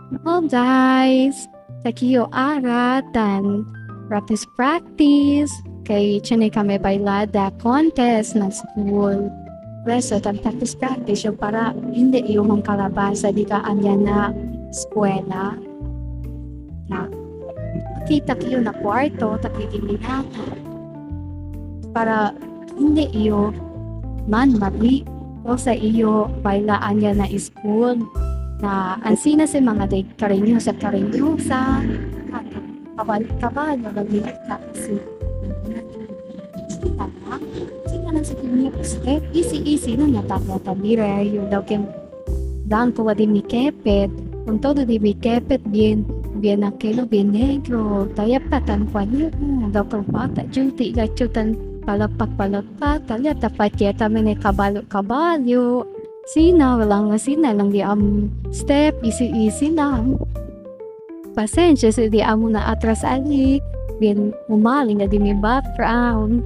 Hello guys! Takiyo ara tan practice kay chinay kami bailada contest na school. Reso tan practice yung para hindi yung kalabasa di ka anya na eskwela. Na kita kiyo na kwarto takikilina para hindi iyo man mali o sa iyo bailaan niya na school na ansina si mga day karinyo sa kabal nagagilid ka kasi sila lang sa kinyo step easy na nataglatagire yung daw kin dan ko di mi kepet kung todo di mi kepet bien aquello bien negro taya patan panyo daw kang bata junti gachutan palakpak talya tapat yata mene kabalo sina walang sina lang di step easy lang pasensya sa di amo na atras ali bien umaling na di mi background